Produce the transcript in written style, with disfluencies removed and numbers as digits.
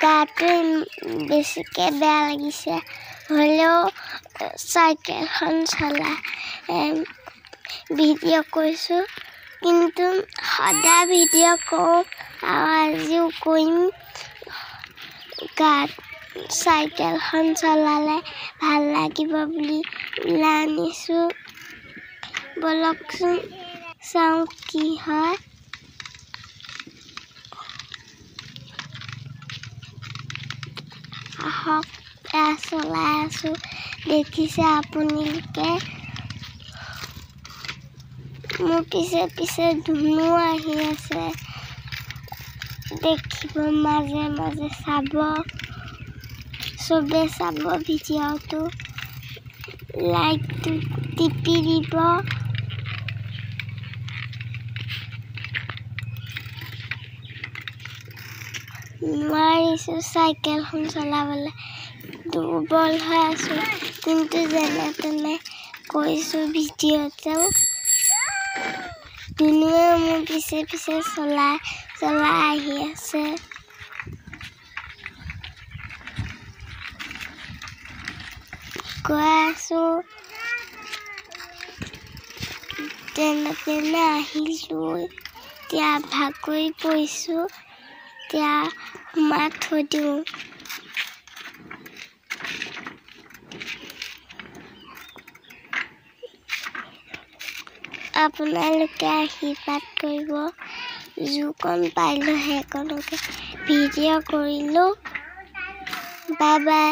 গাটো বেছিকৈ বেয়া লাগিছে হ'লেও চাইকেলখন চলাই ভিডিঅ' কৰিছোঁ কিন্তু সদায় ভিডিঅ' কৰোঁ আৰু আজিও কৰিম চাইকেলখন চলালে ভাল লাগিব বুলি ওলাই আনিছোঁ বলকচোন চাওঁ কি হয় আহক চলাই আছোঁ দেখিছে আপোনালোকে মোৰ পিছে পিছে ধুনু আহি আছে দেখিব মাজে মাজে চাব চবে চাব ভিডিঅ'টো লাইকটো টিপি দিব নোৱাৰিছোঁ চাইকেলখন চলাবলৈ দুৰ্বল হৈ আছোঁ কিন্তু যেনে তেনে কৰিছোঁ ভিডিঅ'টো ধুনুৱে মোৰ পিছে পিছে চলাই আহি আছে গৈ আছোঁ তেনে তেনে আহিলোঁ এতিয়া ভাগৰি পৰিছোঁ এতিয়া সোমাই থৈ দিওঁ আপোনালোকে আশীৰ্বাদ কৰিব যোকণ পাৰিলোঁ সেইকণকে ভিডিঅ' কৰিলোঁ বাই বাই